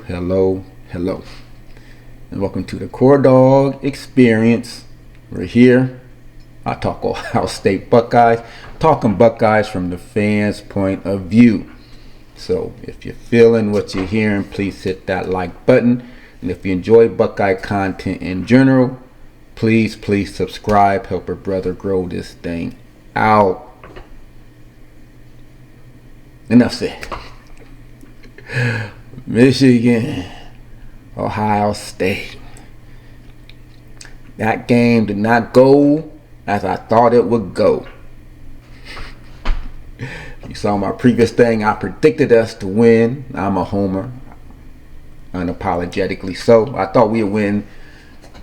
Hello, and welcome to the Core Dog Experience. We're here. I talk Ohio State Buckeyes, talking Buckeyes from the fans' point of view. So if you're feeling what you're hearing, please hit that like button. And if you enjoy Buckeye content in general, please subscribe. Help a brother grow this thing out. Enough said. Michigan, Ohio State. That game did not go as I thought it would go. You saw my previous thing. I predicted us to win. I'm a homer, unapologetically so. I thought we would win.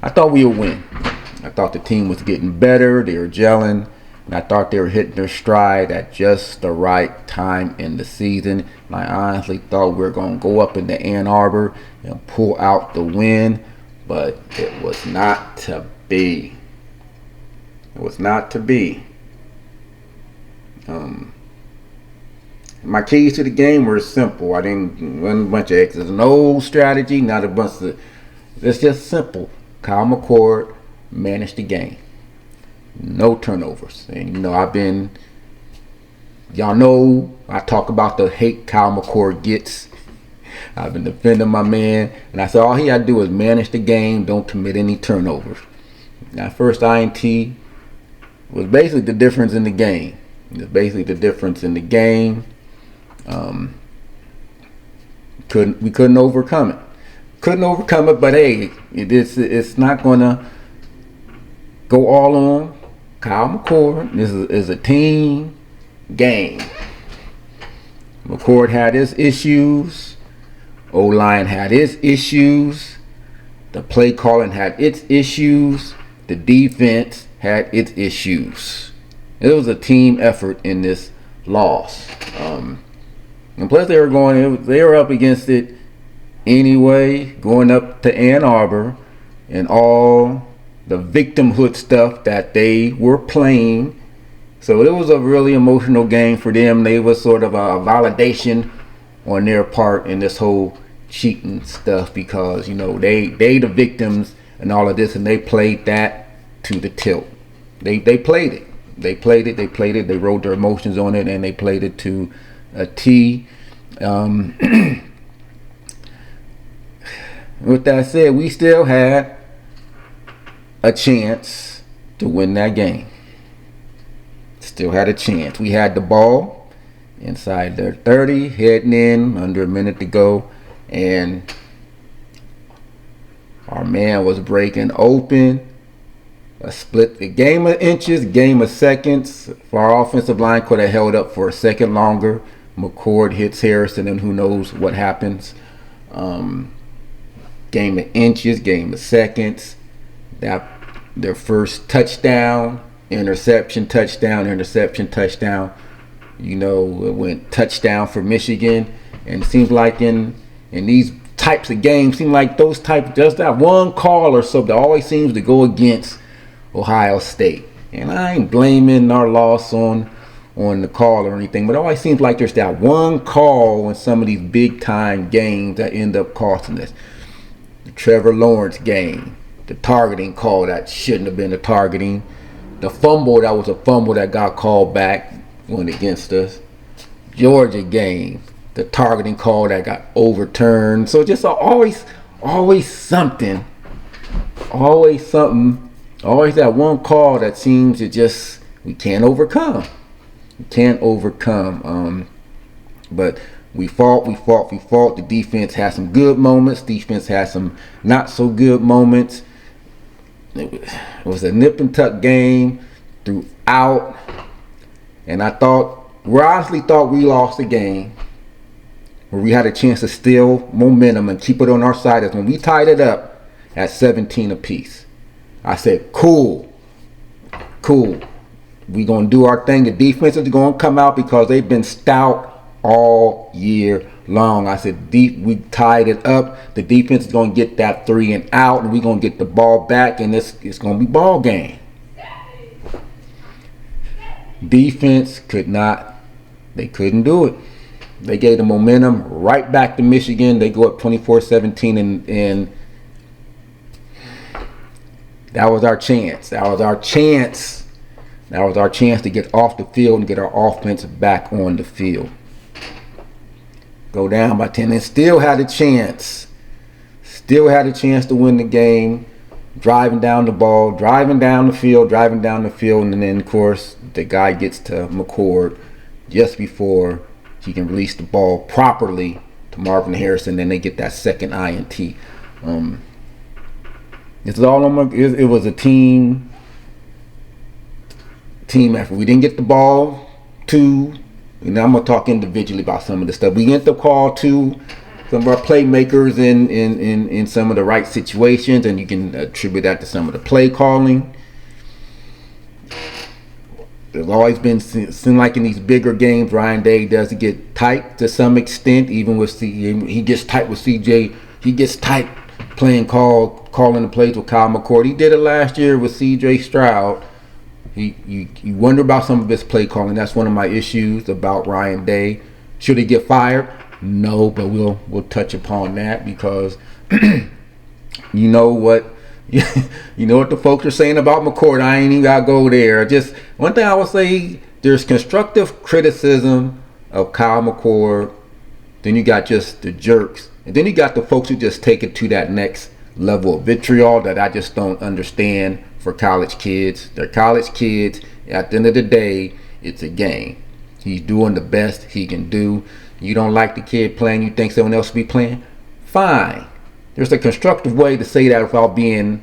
I thought the team was getting better. They were gelling. And I thought they were hitting their stride at just the right time in the season. And I honestly thought we were going to go up into Ann Arbor and pull out the win. But it was not to be. It was not to be. My keys to the game were simple. I didn't run a bunch of X's. No strategy, not a bunch of... It's just simple. Kyle McCord managed the game. No turnovers. And y'all know I talk about the hate Kyle McCord gets. I've been defending my man, and I said all he had to do is manage the game, don't commit any turnovers. That first INT was basically the difference in the game. We couldn't overcome it. But hey, it's not gonna go all on Kyle McCord. This is a team game. McCord had his issues. O-line had its issues. The play calling had its issues. The defense had its issues. It was a team effort in this loss. And plus they were up against it anyway, going up to Ann Arbor and all the victimhood stuff that they were playing. So it was a really emotional game for them. They was sort of a validation on their part in this whole cheating stuff because, they the victims and all of this, and they played that to the tilt. They played it. They wrote their emotions on it, and they played it to a T. With that said, we still had a chance to win that game. Still had a chance. We had the ball inside their 30, heading in, under a minute to go, and our man was breaking open. A split, a game of inches, game of seconds. If our offensive line could have held up for a second longer, McCord hits Harrison, and who knows what happens. Game of inches, game of seconds. Their first touchdown, interception, touchdown. It went touchdown for Michigan. And it seems like in these types of games, just that one call or so that always seems to go against Ohio State. And I ain't blaming our loss on the call or anything, but it always seems like there's that one call in some of these big time games that end up costing us. The Trevor Lawrence game, the targeting call that shouldn't have been a targeting, the fumble that was a fumble that got called back, went against us. Georgia game, the targeting call that got overturned. So just always something. Always that one call that seems to we can't overcome. But we fought. The defense had some good moments. Defense had some not so good moments. It was a nip and tuck game throughout. And we honestly thought we lost the game, where we had a chance to steal momentum and keep it on our side. As when we tied it up at 17 apiece. I said, cool. We gonna do our thing. The defense is gonna come out because they've been stout all year long. I said, we tied it up. The defense is gonna get that 3 and out, and we gonna get the ball back, and it's gonna be ball game. Defense they couldn't do it. They gave the momentum right back to Michigan. They go up 24-17, and that was our chance. That was our chance to get off the field and get our offense back on the field. Go down by 10 and still had a chance. Still had a chance to win the game. Driving down the ball, driving down the field, and then of course the guy gets to McCord just before he can release the ball properly to Marvin Harrison. Then they get that second INT. This is all it was a team effort. We didn't get the ball to. I'm gonna talk individually about some of the stuff. We get the call to some of our playmakers in some of the right situations, and you can attribute that to some of the play calling. There's always been, seem like in these bigger games, Ryan Day does get tight to some extent. Even with he gets tight with CJ. He gets tight calling the plays with Kyle McCord. He did it last year with CJ Stroud. You wonder about some of his play calling. That's one of my issues about Ryan Day. Should he get fired? No, but we'll touch upon that because you know what the folks are saying about McCord. I ain't even gotta go there. Just one thing I would say: there's constructive criticism of Kyle McCord. Then you got just the jerks, and then you got the folks who just take it to that next level of vitriol that I just don't understand for college kids. They're college kids. At the end of the day, it's a game. He's doing the best he can do. You don't like the kid playing, you think someone else should be playing? Fine. There's a constructive way to say that without being...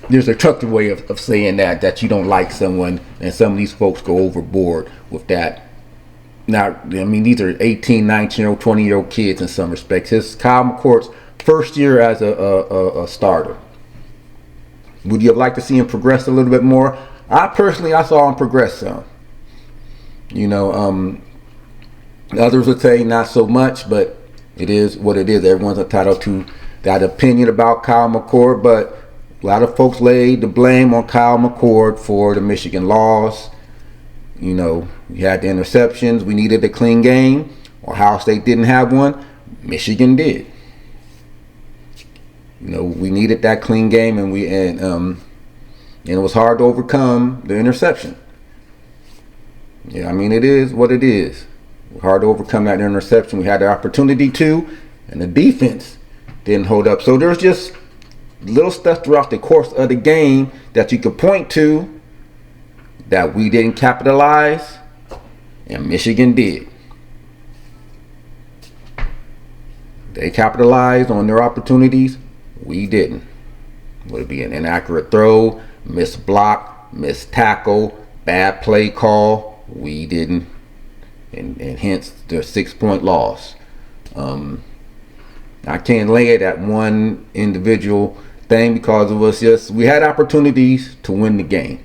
There's a constructive way of saying that you don't like someone, and some of these folks go overboard with that. Now, I mean, these are 18, 19-year-old, 20-year-old kids in some respects. This is Kyle McCord's first year as a starter. Would you have liked to see him progress a little bit more? I saw him progress some. Others would say not so much, but it is what it is. Everyone's entitled to that opinion about Kyle McCord, but a lot of folks laid the blame on Kyle McCord for the Michigan loss. We had the interceptions. We needed a clean game. Ohio State didn't have one. Michigan did. We needed that clean game, and it was hard to overcome the interception. Yeah, I mean, it is what it is. Hard to overcome that interception. We had the opportunity to, and the defense didn't hold up. So there's just little stuff throughout the course of the game that you could point to that we didn't capitalize, and Michigan did. They capitalized on their opportunities. We didn't. Would it be an inaccurate throw, missed block, missed tackle, bad play call? We didn't. And hence the 6-point loss. I can't lay it at one individual thing because it was we had opportunities to win the game.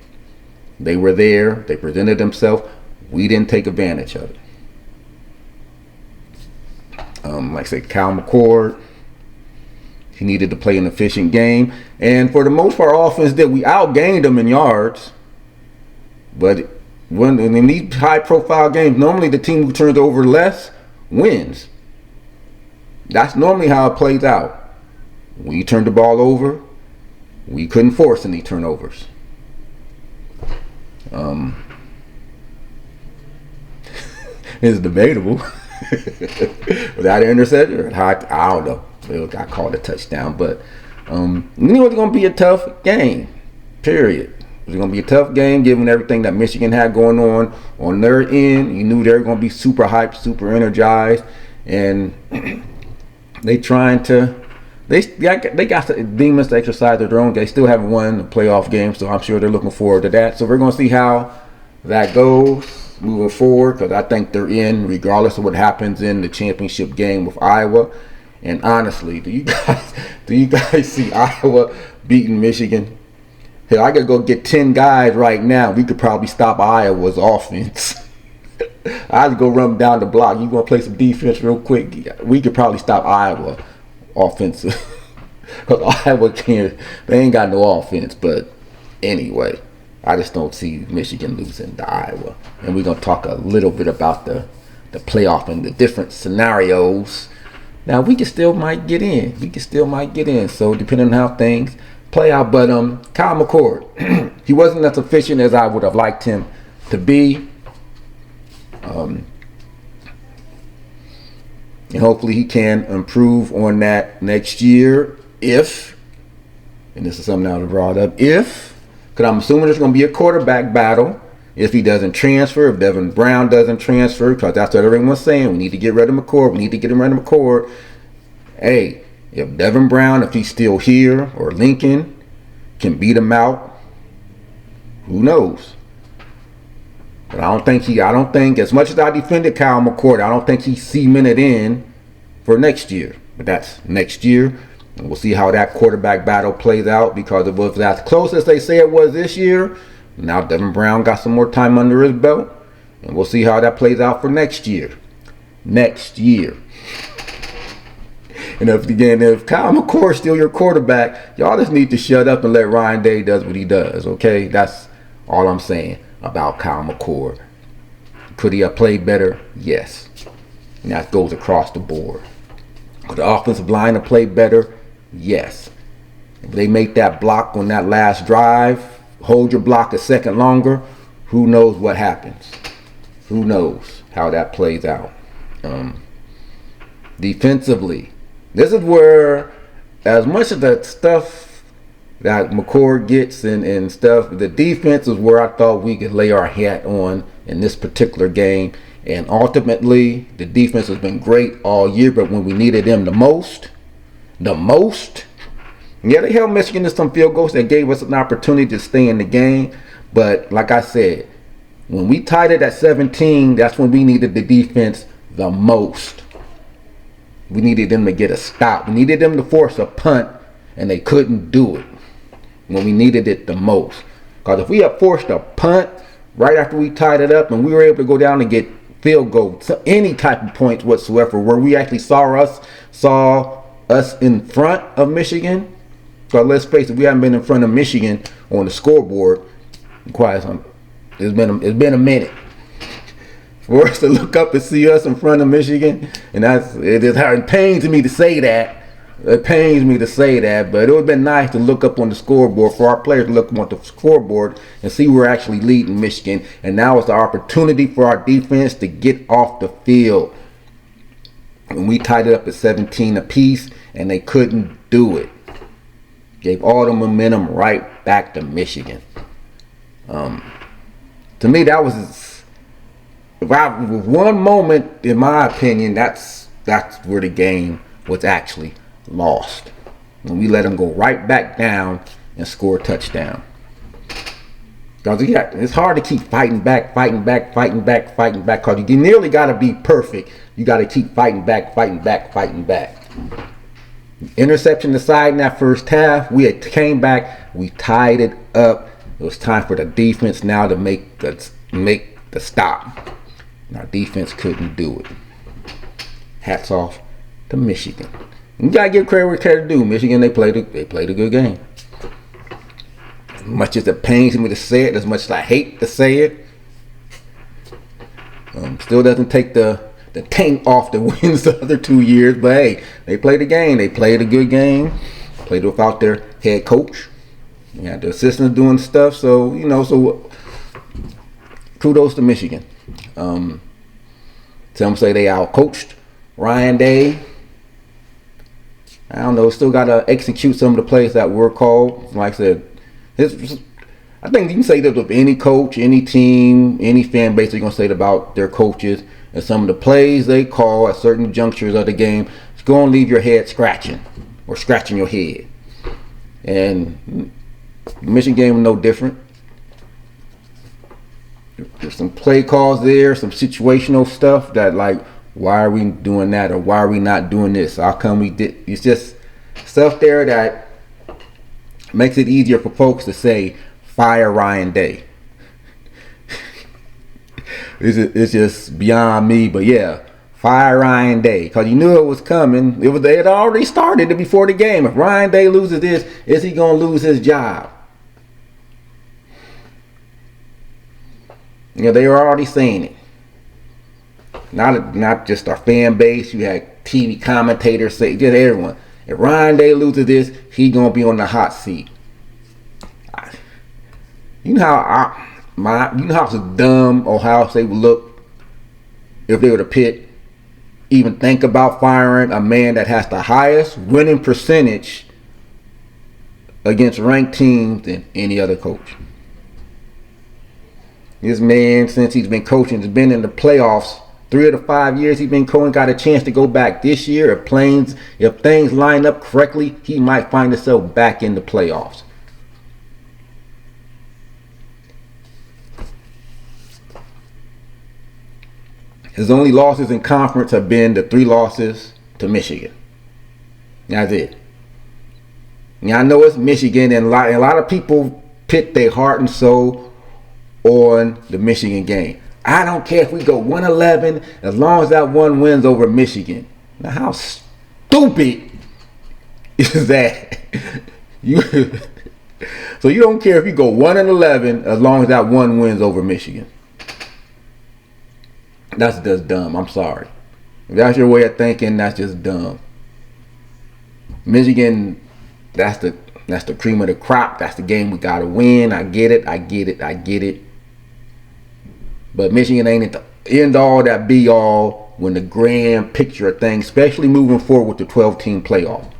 They were there. They presented themselves. We didn't take advantage of it. Like I said, Kyle McCord, he needed to play an efficient game. And for the most part, our offense did. We outgained them in yards. But when in these high-profile games, normally the team who turns over less wins. That's normally how it plays out. We turned the ball over. We couldn't force any turnovers. It's debatable. Without an interception, I don't know. It got called a touchdown, but it was going to be a tough game. Period. It was going to be a tough game given everything that Michigan had going on their end. You knew they were going to be super hyped, super energized, and they got the demons to exercise their own. They still haven't won the playoff game, so I'm sure they're looking forward to that. So we're going to see how that goes moving forward, because I think they're in regardless of what happens in the championship game with Iowa. And honestly, do you guys see Iowa beating Michigan? Hell, I could go get 10 guys right now. We could probably stop Iowa's offense. I'd go run down the block. You gonna play some defense real quick? We could probably stop Iowa offensive. Because Iowa can't. They ain't got no offense. But anyway, I just don't see Michigan losing to Iowa. And we're going to talk a little bit about the playoff and the different scenarios. Now, we can still might get in. So, depending on how things play out. But Kyle McCord, he wasn't as efficient as I would have liked him to be. And hopefully he can improve on that next year if, and this is something I was brought up, because I'm assuming there's going to be a quarterback battle if he doesn't transfer, if Devin Brown doesn't transfer, because that's what everyone's saying. We need to get rid of McCord. Hey, if Devin Brown, if he's still here, or Lincoln can beat him out, who knows? But I don't think, as much as I defended Kyle McCord, I don't think he's cemented in for next year. But that's next year. And we'll see how that quarterback battle plays out, because it was as close as they say it was this year. Now Devin Brown got some more time under his belt. And we'll see how that plays out for next year. And if Kyle McCord's still your quarterback, y'all just need to shut up and let Ryan Day does what he does, okay? That's all I'm saying about Kyle McCord. Could he have played better? Yes. And that goes across the board. Could the offensive line have played better? Yes. If they make that block on that last drive, hold your block a second longer, who knows what happens? Who knows how that plays out? Defensively, this is where, as much of the stuff that McCord gets and stuff, the defense is where I thought we could lay our hat on in this particular game. And ultimately, the defense has been great all year, but when we needed them the most, yeah, they held Michigan to some field goals that gave us an opportunity to stay in the game. But like I said, when we tied it at 17, that's when we needed the defense the most. We needed them to get a stop. We needed them to force a punt, and they couldn't do it when we needed it the most. Because if we had forced a punt right after we tied it up and we were able to go down and get field goals, any type of points whatsoever, where we actually saw us in front of Michigan. So let's face it, we haven't been in front of Michigan on the scoreboard in quite some. It's been a minute for us to look up and see us in front of Michigan, and it pains me to say that. It pains me to say that, but it would have been nice to look up on the scoreboard, for our players to look up on the scoreboard and see we're actually leading Michigan. And now it's the opportunity for our defense to get off the field. And we tied it up at 17 apiece, and they couldn't do it. Gave all the momentum right back to Michigan. To me, that was one moment, in my opinion, that's where the game was actually lost, when we let them go right back down and score a touchdown. Because it's hard to keep fighting back, because you nearly got to be perfect. You got to keep fighting back. Interception aside, in that first half, we had came back, we tied it up. It was time for the defense now to make the stop. And our defense couldn't do it. Hats off to Michigan. You gotta give credit where credit due. Michigan, they played a good game. As much as it pains me to say it, as much as I hate to say it, still doesn't take the taint off the wins the other 2 years. But hey, they played a game. They played a good game. Played without their head coach. You had the assistants doing stuff. So kudos to Michigan. Some say they outcoached Ryan Day. I don't know. Still got to execute some of the plays that were called. Like I said, I think you can say that with any coach, any team, any fan base, they're going to say it about their coaches. And some of the plays they call at certain junctures of the game, it's going to leave your head scratching or scratching your head. And the Michigan game was no different. There's some play calls there, some situational stuff that, like, why are we doing that, or why are we not doing this? How come we did? It's just stuff there that makes it easier for folks to say, fire Ryan Day. It's just beyond me, but yeah, fire Ryan Day, because you knew it was coming. They had already started it before the game. If Ryan Day loses this, is he gonna lose his job? They were already saying it. Not just our fan base. You had TV commentators say, just everyone. If Ryan Day loses this, he gonna be on the hot seat. You know how dumb Ohio State would look if they were to even think about firing a man that has the highest winning percentage against ranked teams than any other coach. This man, since he's been coaching, has been in the playoffs 3 of the 5 years he's been coaching. Got a chance to go back this year. If things line up correctly, he might find himself back in the playoffs. His only losses in conference have been the 3 losses to Michigan. That's it. Now, I know it's Michigan, and a lot of people pit their heart and soul on the Michigan game. I don't care if we go 1-11 as long as that one wins over Michigan. Now, how stupid is that? So you don't care if you go 1-11 as long as that one wins over Michigan. That's just dumb. I'm sorry. If that's your way of thinking, that's just dumb. Michigan, that's the cream of the crop. That's the game we gotta win. I get it. But Michigan ain't at the end all, that be all when the grand picture of things, especially moving forward with the 12-team playoff.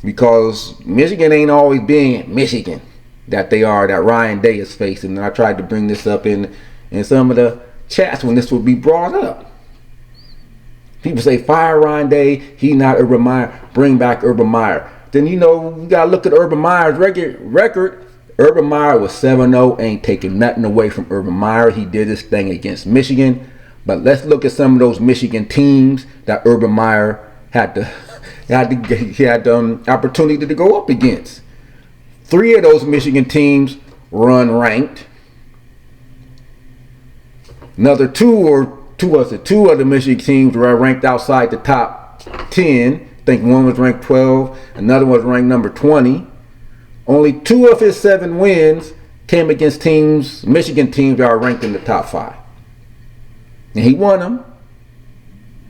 Because Michigan ain't always been Michigan that Ryan Day is facing. And I tried to bring this up in some of the chats when this would be brought up. People say, fire Ryan Day, he not Urban Meyer, bring back Urban Meyer. Then, you gotta look at Urban Meyer's record. Urban Meyer was 7-0, ain't taking nothing away from Urban Meyer. He did his thing against Michigan. But let's look at some of those Michigan teams that Urban Meyer had the opportunity to go up against. 3 of those Michigan teams were unranked. Another two of the Michigan teams were ranked outside the top 10. I think one was ranked 12, another was ranked number 20. Only 2 of his 7 wins came against Michigan teams that are ranked in the top 5. And he won them.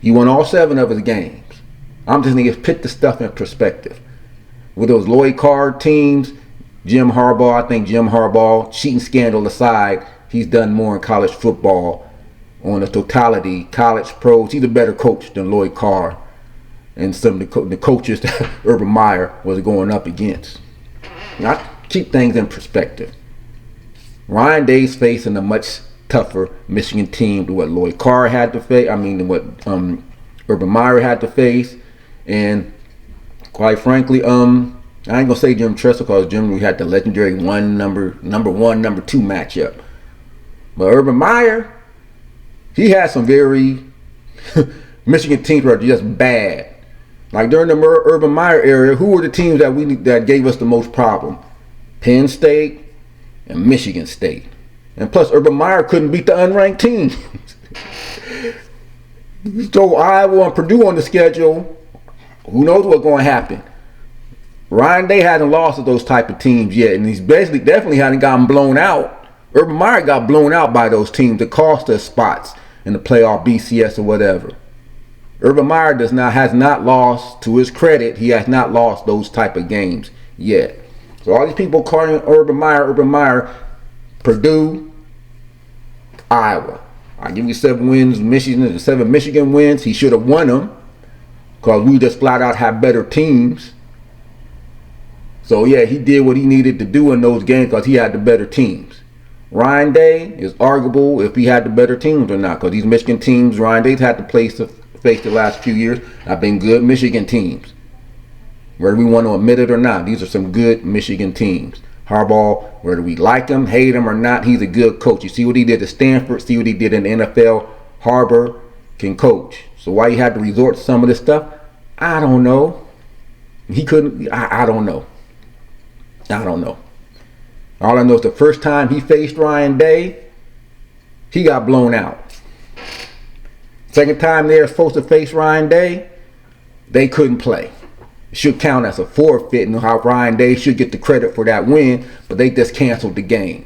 He won all 7 of his games. I'm just going to put the stuff in perspective. With those Lloyd Carr teams, Jim Harbaugh, cheating scandal aside, he's done more in college football on the totality, college pros. He's a better coach than Lloyd Carr and some of the coaches that Urban Meyer was going up against. Now, keep things in perspective. Ryan Day's facing a much tougher Michigan team than what Lloyd Carr had to face. Than what Urban Meyer had to face. And quite frankly, I ain't gonna say Jim Tressel because we had the legendary number 1, number 2 matchup. But Urban Meyer, he had some very Michigan teams that were just bad. Like during the Urban Meyer era, who were the teams that gave us the most problem? Penn State and Michigan State. And plus, Urban Meyer couldn't beat the unranked teams. So Iowa and Purdue on the schedule, who knows what's going to happen? Ryan Day hasn't lost to those type of teams yet, and he's definitely hasn't gotten blown out. Urban Meyer got blown out by those teams that cost us spots in the playoff, BCS or whatever. Urban Meyer has not lost, to his credit, he has not lost those type of games yet. So all these people calling Urban Meyer, Purdue, Iowa. I'll give you 7 wins, 7 Michigan wins. He should have won them because we just flat out have better teams. So yeah, he did what he needed to do in those games because he had the better teams. Ryan Day is arguable if he had the better teams or not, because these Michigan teams Ryan Day's had to face the last few years have been good Michigan teams. Whether we want to admit it or not, these are some good Michigan teams. Harbaugh, whether we like him, hate him or not, he's a good coach. You see what he did at Stanford, see what he did in the NFL. Harbaugh can coach. So why he had to resort to some of this stuff, I don't know. He couldn't, I don't know. All I know is the first time he faced Ryan Day, he got blown out. Second time they were supposed to face Ryan Day, they couldn't play. It should count as a forfeit, and how Ryan Day should get the credit for that win, but they just canceled the game.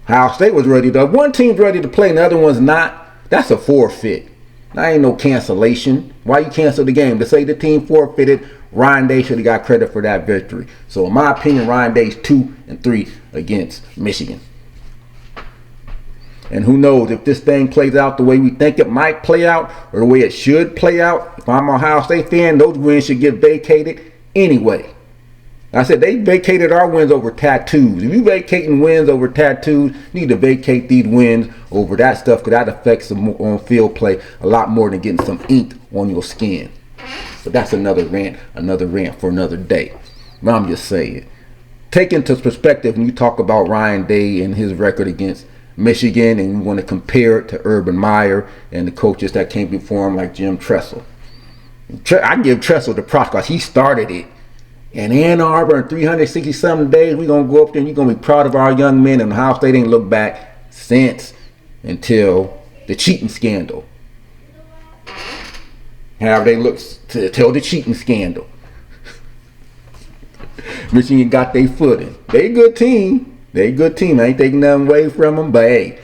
Ohio State was ready to. One team's ready to play and the other one's not. That's a forfeit. That ain't no cancellation. Why you cancel the game? To say the team forfeited, Ryan Day should have got credit for that victory. So in my opinion, Ryan Day's 2-3 against Michigan. And who knows if this thing plays out the way we think it might play out or the way it should play out. If I'm an Ohio State fan, those wins should get vacated anyway. I said they vacated our wins over tattoos. If you vacating wins over tattoos, you need to vacate these wins over that stuff because that affects the on-field play a lot more than getting some ink on your skin. But that's another rant for another day. But I'm just saying. Take into perspective when you talk about Ryan Day and his record against Michigan and you want to compare it to Urban Meyer and the coaches that came before him like Jim Tressel. I give Tressel the props because he started it. In Ann Arbor in 360-something days, we're going to go up there and you're going to be proud of our young men. And Ohio State ain't looked back since until the cheating scandal. However they look till the cheating scandal. Michigan got their footing. They a good team. I ain't taking nothing away from them, but hey,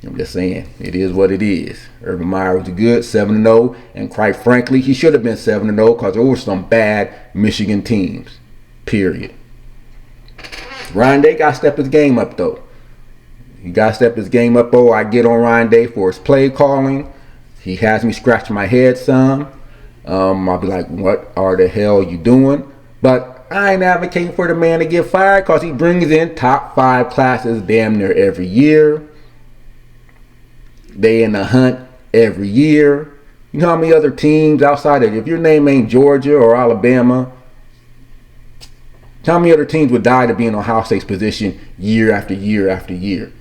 I'm just saying, it is what it is. Urban Meyer was good, 7-0, and quite frankly, he should have been 7-0 because there were some bad Michigan teams, period. Ryan Day got to step his game up, though. I get on Ryan Day for his play calling. He has me scratching my head some. I'll be like, what are the hell you doing? But I ain't advocating for the man to get fired because he brings in top 5 classes damn near every year. They in the hunt every year. You know how many other teams outside of, if your name ain't Georgia or Alabama, how many other teams would die to be in Ohio State's position year after year after year?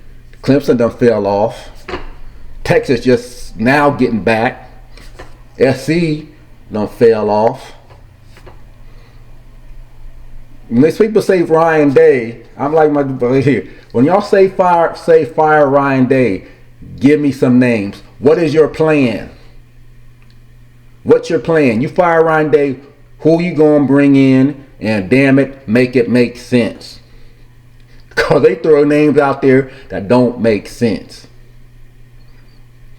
Clemson done fell off. Texas just now getting back. SC done fell off. When these people say Ryan Day, I'm like my brother here. When y'all say fire Ryan Day, give me some names. What is your plan? What's your plan? You fire Ryan Day, who you gonna bring in? And damn it make sense. Because they throw names out there that don't make sense.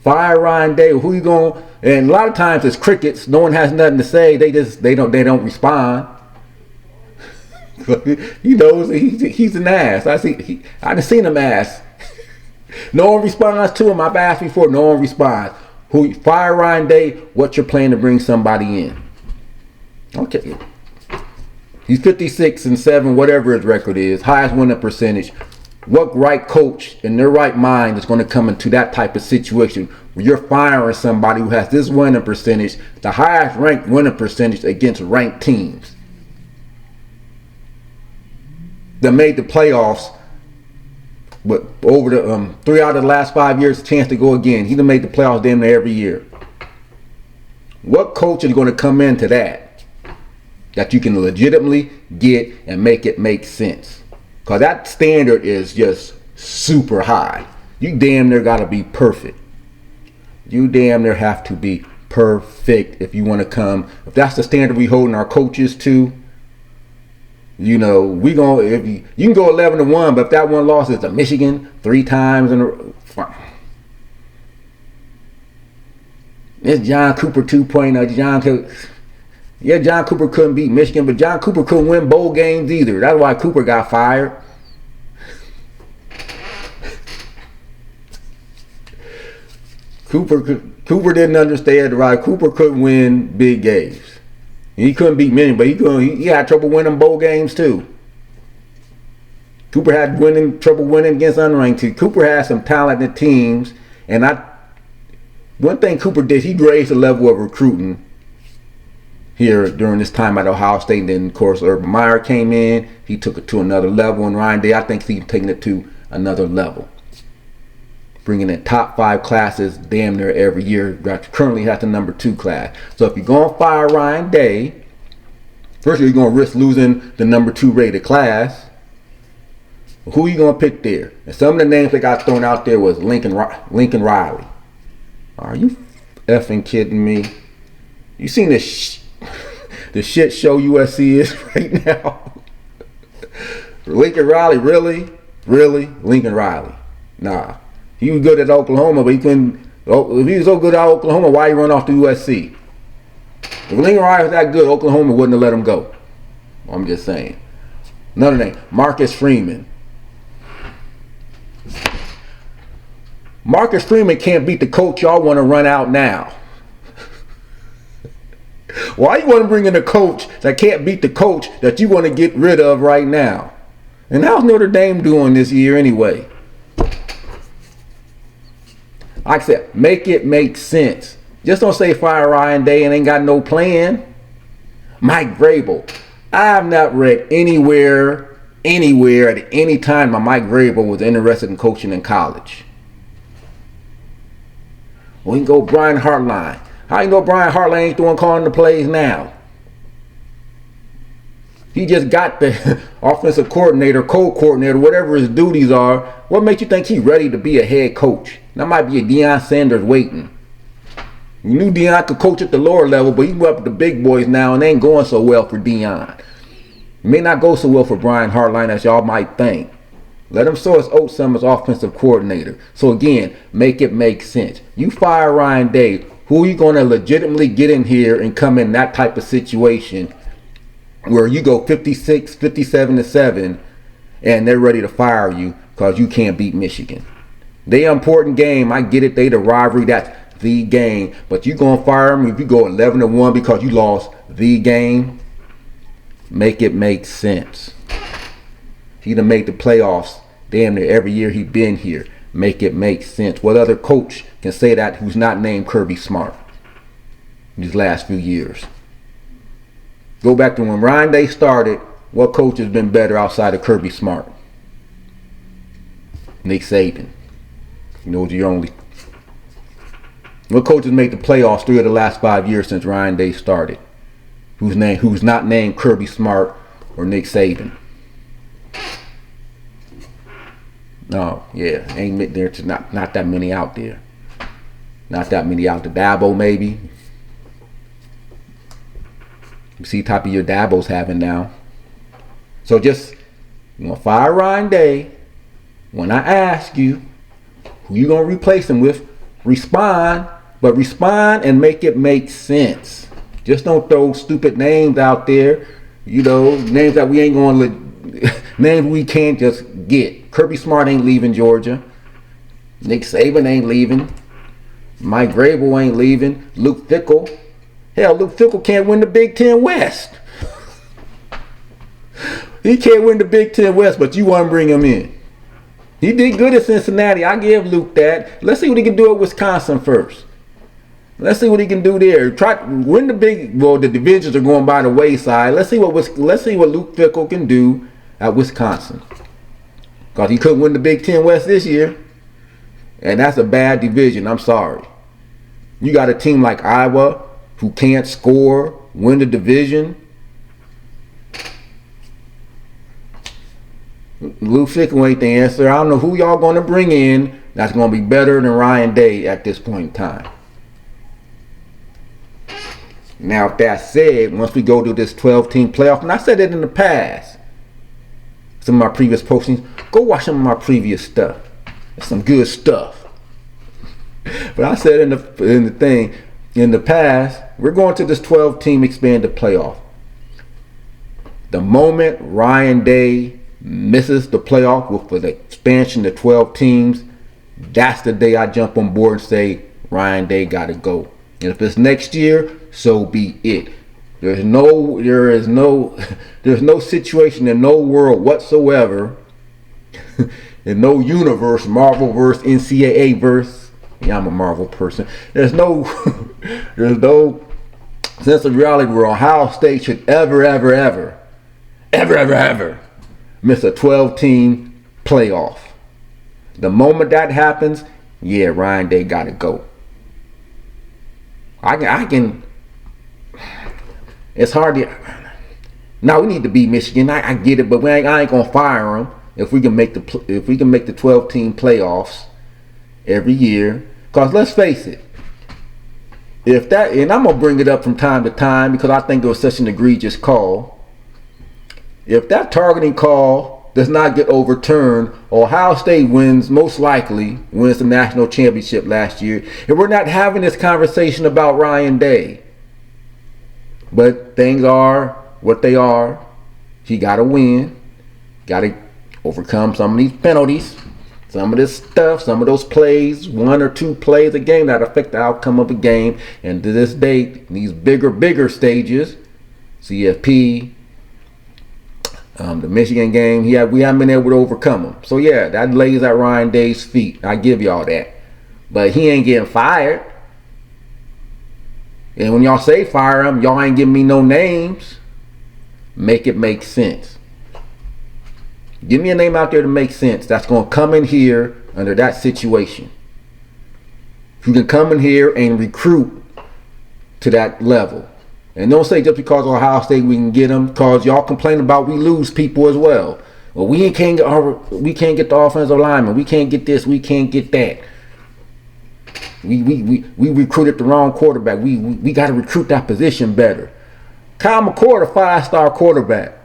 Fire Ryan Day, who you gonna? And a lot of times it's crickets. No one has nothing to say. They don't respond. He knows he's an ass. I done seen him ass. No one responds to him. I've asked before. No one responds. Fire Ryan Day. What's your plan to bring somebody in? Okay. He's 56-7, whatever his record is, highest winning percentage. What right coach in their right mind is going to come into that type of situation where you're firing somebody who has this winning percentage, the highest ranked winning percentage against ranked teams that made the playoffs, but over the 3 out of the last 5 years, a chance to go again. He done made the playoffs damn near every year. What coach is going to come into that you can legitimately get and make it make sense? Because that standard is just super high. You damn near got to be perfect. You damn near have to be perfect if you want to come. If that's the standard we holding our coaches to, you know, if you can go 11-1, but if that one loss is to Michigan 3 times in a row, it's John Cooper 2.0. John Cooper couldn't beat Michigan, but John Cooper couldn't win bowl games either. That's why Cooper got fired. Cooper didn't understand right. Cooper couldn't win big games. He couldn't beat many, but he had trouble winning bowl games too. Cooper had trouble winning against unranked teams. Cooper had some talented teams, and one thing Cooper did, he raised the level of recruiting here during this time at Ohio State. And then, of course, Urban Meyer came in. He took it to another level. And Ryan Day, I think he's taking it to another level. Bringing in top 5 classes damn near every year. Currently has the number 2 class. So if you're going to fire Ryan Day, first you're going to risk losing the number 2 rated class. Who are you going to pick there? And some of the names that got thrown out there was Lincoln Riley. Are you effing kidding me? You seen the shit show USC is right now? Lincoln Riley, really? Really? Lincoln Riley? Nah. He was good at Oklahoma, but he couldn't. If he was so good at Oklahoma, why he run off to USC? If Lincoln Riley was that good, Oklahoma wouldn't have let him go. I'm just saying. Another name, Marcus Freeman. Marcus Freeman can't beat the coach y'all want to run out now. Why you want to bring in a coach that can't beat the coach that you want to get rid of right now? And how's Notre Dame doing this year anyway? Like I said, make it make sense. Just don't say fire Ryan Day and ain't got no plan. Mike Vrabel. I have not read anywhere at any time that Mike Vrabel was interested in coaching in college. We can go Brian Hartline. How you know Brian Hartline ain't the one calling the plays now? He just got the offensive coordinator, co-coordinator, whatever his duties are. What makes you think he's ready to be a head coach? That might be a Deion Sanders waiting. You knew Deion could coach at the lower level, but he's up with the big boys now and they ain't going so well for Deion. It may not go so well for Brian Hartline as y'all might think. Let him sow his oats some as offensive coordinator. So again, make it make sense. You fire Ryan Day. Who are you going to legitimately get in here and come in that type of situation where you go 56, 57-7 and they're ready to fire you because you can't beat Michigan? They an important game. I get it. They the rivalry. That's the game. But you going to fire them if you go 11-1 because you lost the game? Make it make sense. He done made the playoffs damn near every year he been here. Make it make sense. What other coach can say that who's not named Kirby Smart these last few years? Go back to when Ryan Day started. What coach has been better outside of Kirby Smart? Nick Saban. You know, your only. What coach has made the playoffs 3 of the last 5 years since Ryan Day started? Who's not named Kirby Smart or Nick Saban? No, yeah, ain't there to not that many out there. Not that many out there. Dabo maybe. You see the type of year Dabo's having now. So just fire Ryan Day. When I ask you who you gonna replace him with, respond, but respond and make it make sense. Just don't throw stupid names out there. You know, names that we ain't gonna names we can't just get. Kirby Smart ain't leaving Georgia. Nick Saban ain't leaving. Mike Vrabel ain't leaving. Luke Fickell. Hell, Luke Fickell can't win the Big Ten West. He can't win the Big Ten West, but you want to bring him in. He did good at Cincinnati. I give Luke that. Let's see what he can do at Wisconsin first. Let's see what he can do there. Try to win the the divisions are going by the wayside. Let's see what Luke Fickell can do at Wisconsin. Because he couldn't win the Big Ten West this year. And that's a bad division. I'm sorry. You got a team like Iowa who can't score, win the division. Luke Fickell ain't the answer. I don't know who y'all going to bring in that's going to be better than Ryan Day at this point in time. Now, if that said, once we go to this 12-team playoff, and I said it in the past, some of my previous postings, go watch some of my previous stuff. It's some good stuff. But I said in the past, we're going to this 12-team expanded playoff. The moment Ryan Day misses the playoff with the expansion to 12 teams, that's the day I jump on board and say Ryan Day got to go. And if it's next year, so be it. There's no situation in no world whatsoever, in no universe, Marvel-verse, NCAA-verse. Yeah, I'm a Marvel person. There's no sense of reality where Ohio State should ever miss a 12-team playoff. The moment that happens, yeah, Ryan Day got to go. I can. It's hard to. Now we need to beat Michigan. I get it, but I ain't gonna fire them if we can make the 12-team playoffs every year. Cause let's face it, if that, and I'm gonna bring it up from time to time because I think it was such an egregious call. If that targeting call does not get overturned, Ohio State wins the national championship last year. And we're not having this conversation about Ryan Day. But things are what they are. He got to win. Got to overcome some of these penalties. Some of this stuff, some of those plays, 1 or 2 plays a game that affect the outcome of a game. And to this day, these bigger stages, CFP, the Michigan game, we haven't been able to overcome them. So yeah, that lays at Ryan Day's feet. I give y'all that. But he ain't getting fired. And when y'all say fire him, y'all ain't giving me no names. Make it make sense. Give me a name out there to make sense that's going to come in here under that situation. You can come in here and recruit to that level. And don't say just because Ohio State we can get them, because y'all complain about we lose people as well. Well, we can't get the offensive lineman. We can't get this. We can't get that. We recruited the wrong quarterback. We got to recruit that position better. Kyle McCord, a 5-star quarterback.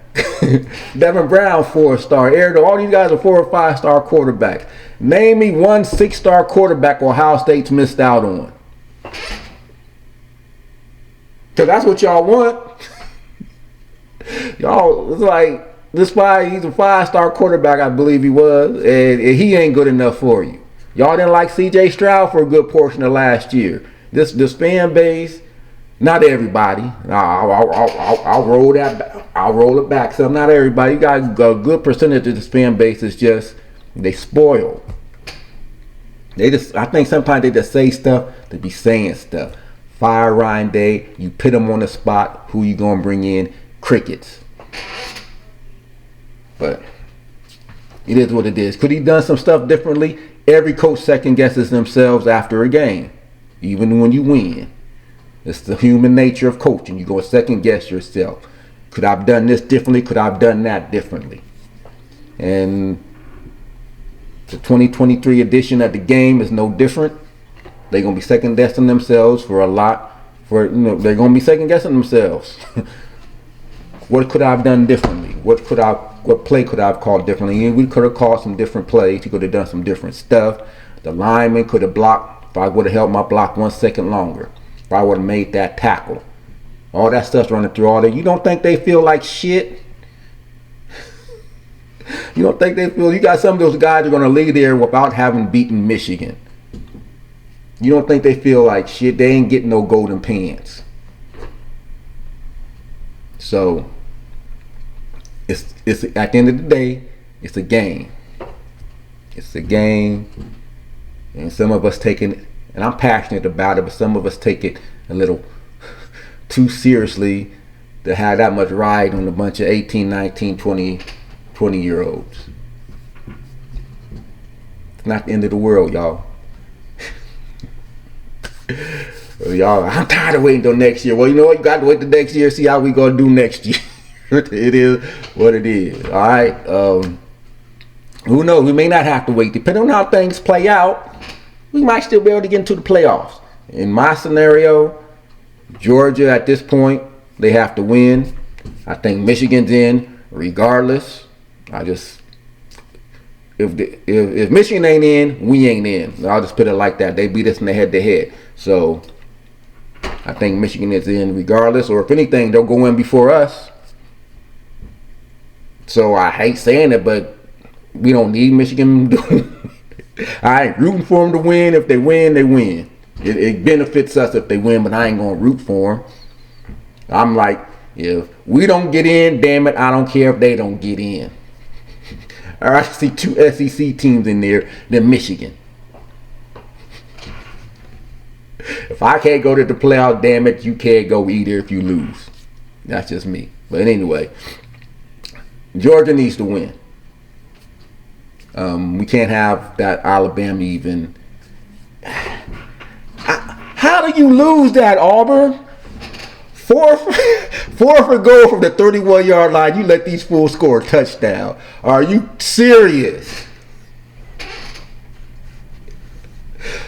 Devin Brown, 4-star. Erdo, all these guys are 4 or 5-star quarterbacks. Name me one 6-star quarterback Ohio State's missed out on. Cause that's what y'all want. Y'all, it's like this guy. He's a 5-star quarterback, I believe he was, and he ain't good enough for you. Y'all didn't like C.J. Stroud for a good portion of last year. This fan base. Not everybody. I'll roll that back. I'll roll it back. So not everybody. You got a good percentage of this fan base is just they spoiled. I think sometimes they just say stuff to be saying stuff. Fire Ryan Day. You put him on the spot. Who you gonna bring in? Crickets. But it is what it is. Could he done some stuff differently? Every coach second guesses themselves after a game, even when you win. It's the human nature of coaching. You go second guess yourself. Could I have done this differently? Could I have done that differently? And the 2023 edition of the game is no different. They're gonna be second guessing themselves for a lot. They're gonna be second guessing themselves. What could I have done differently? What play could I have called differently? We could have called some different plays. He could have done some different stuff. The lineman could have blocked. If I would have held my block 1 second longer. If I would have made that tackle. All that stuff's running through all that. You don't think they feel like shit? You don't think they feel... You got some of those guys that are going to leave there without having beaten Michigan. You don't think they feel like shit? They ain't getting no golden pants. So, it's at the end of the day, it's a game. It's a game. And some of us taking it... And I'm passionate about it, but some of us take it a little too seriously to have that much ride on a bunch of 18, 19, 20-year-olds. It's not the end of the world, y'all. Y'all, I'm tired of waiting till next year. Well, you know what? You got to wait till next year, see how we going to do next year. It is what it is. All right. Who knows? We may not have to wait. Depending on how things play out, we might still be able to get into the playoffs. In my scenario, Georgia at this point, they have to win. I think Michigan's in regardless. If Michigan ain't in, we ain't in. I'll just put it like that. They beat us in the head-to-head. So I think Michigan is in regardless. Or if anything, they'll go in before us. So I hate saying it, but we don't need Michigan. I ain't rooting for them to win. If they win, they win. It benefits us if they win, but I ain't going to root for them. I'm like, if we don't get in, damn it, I don't care if they don't get in. All right, I see 2 SEC teams in there, then Michigan. If I can't go to the playoffs, damn it, you can't go either if you lose. That's just me. But anyway, Georgia needs to win. We can't have that Alabama even. How do you lose that, Auburn? Fourth and goal from the 31-yard line. You let these fools score a touchdown. Are you serious?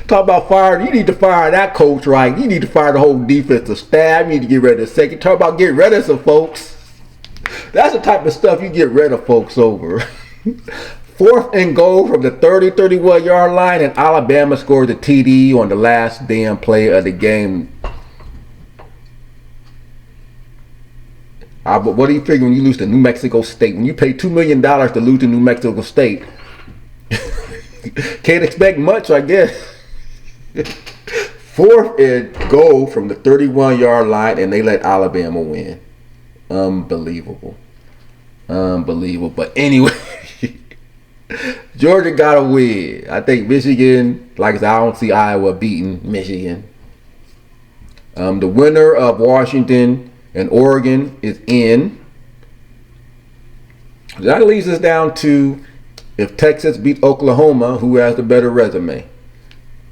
Talk about firing. You need to fire that coach right. You need to fire the whole defensive staff. You need to get rid of the second. Talk about getting rid of some folks. That's the type of stuff you get rid of folks over. 4th and goal from the 31 yard line, and Alabama scored the TD on the last damn play of the game. But what do you figure when you lose to New Mexico State? When you pay $2 million to lose to New Mexico State, can't expect much, I guess. 4th and goal from the 31 yard line, and they let Alabama win. Unbelievable. But anyway, Georgia got a win. I think Michigan, like I said, I don't see Iowa beating Michigan. The winner of Washington and Oregon is in. That leads us down to if Texas beats Oklahoma, who has the better resume.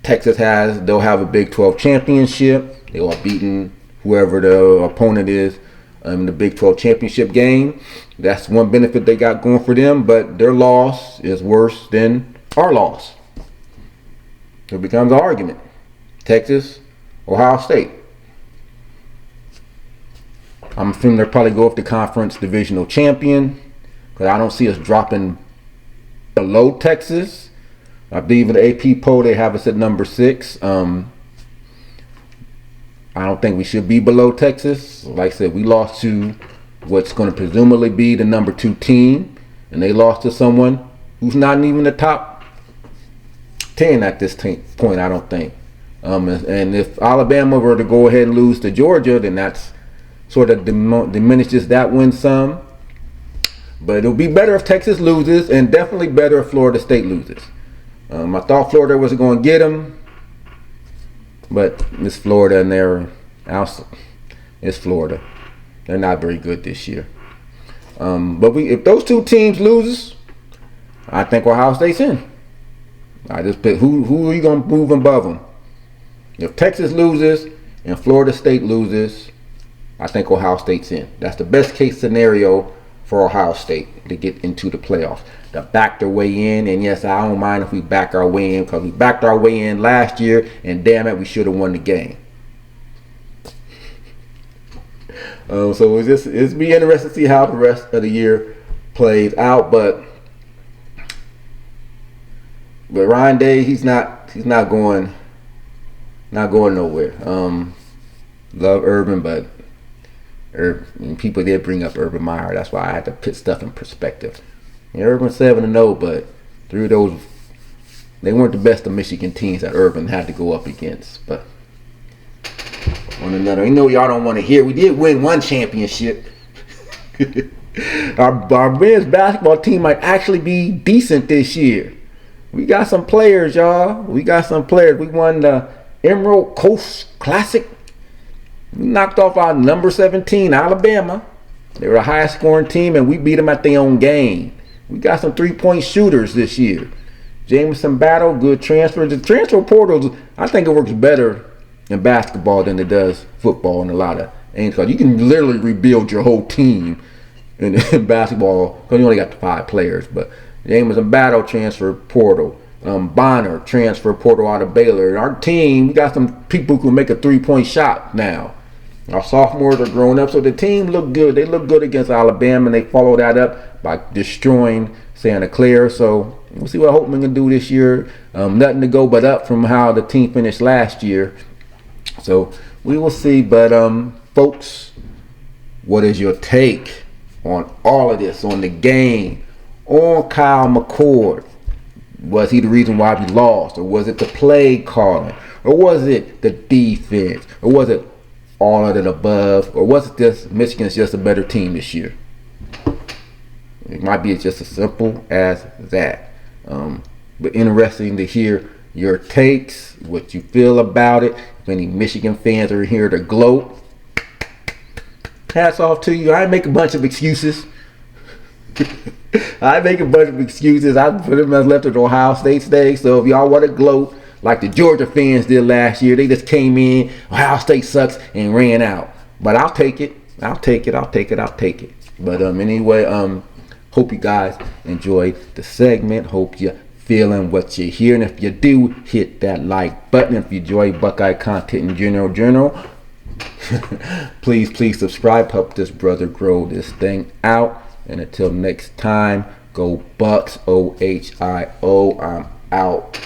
They'll have a Big 12 championship. They are beating whoever the opponent is in the Big 12 championship game. That's one benefit they got going for them, but their loss is worse than our loss. So it becomes an argument. Texas, Ohio State. I'm assuming they'll probably go with the conference divisional champion, because I don't see us dropping below Texas. I believe in the AP poll they have us at number 6. I don't think we should be below Texas. Like I said, we lost to what's going to presumably be the number 2 team, and they lost to someone who's not even the top 10 at this point, I don't think. And if Alabama were to go ahead and lose to Georgia, then that's sort of diminishes that win some. But it'll be better if Texas loses, and definitely better if Florida State loses. I thought Florida was going to get them, but it's Florida, and it's Florida. They're not very good this year. But if those 2 teams loses, I think Ohio State's in. I just pick who are you going to move above them? If Texas loses and Florida State loses, I think Ohio State's in. That's the best case scenario for Ohio State to get into the playoffs. To back their way in, and yes, I don't mind if we back our way in, because we backed our way in last year, and damn it, we should have won the game. So it's be interesting to see how the rest of the year plays out. But Ryan Day, he's not going nowhere. Love Urban, but people did bring up Urban Meyer. That's why I had to put stuff in perspective. Urban 7-0, but 3 of those, they weren't the best of Michigan teams that Urban had to go up against. But on another, y'all don't want to hear, we did win 1 championship. Our men's basketball team might actually be decent this year. We got some players, y'all. We won the Emerald Coast Classic. We knocked off our number 17, Alabama. They were the highest scoring team, and we beat them at their own game. We got some 3-point shooters this year. Jameson Battle, good transfer. The transfer portals, I think it works better in basketball than it does football in a lot of aims. You can literally rebuild your whole team in basketball, because you only got 5 players. But Jameson Battle, transfer portal. Bonner, transfer portal out of Baylor. Our team, we got some people who can make a 3-point shot now. Our sophomores are growing up, so the team looked good. They looked good against Alabama, and they followed that up by destroying Santa Clara. So we'll see what Holtman can do this year. Nothing to go but up from how the team finished last year. So we will see. But folks, what is your take on all of this, on the game, on Kyle McCord? Was he the reason why we lost, or was it the play calling, or was it the defense, or was it all of the above, or was it just Michigan's just a better team this year? It might be just as simple as that. But interesting to hear your takes, what you feel about it. If any Michigan fans are here to gloat, hats off to you. I make a bunch of excuses. I pretty much left at Ohio State today. So if y'all want to gloat like the Georgia fans did last year, they just came in, Ohio State sucks, and ran out. But I'll take it. But anyway, hope you guys enjoyed the segment. Hope you're feeling what you're hearing. If you do, hit that like button. If you enjoy Buckeye content in general, please subscribe. Help this brother grow this thing out. And until next time, Go Bucks, OHIO. I'm out.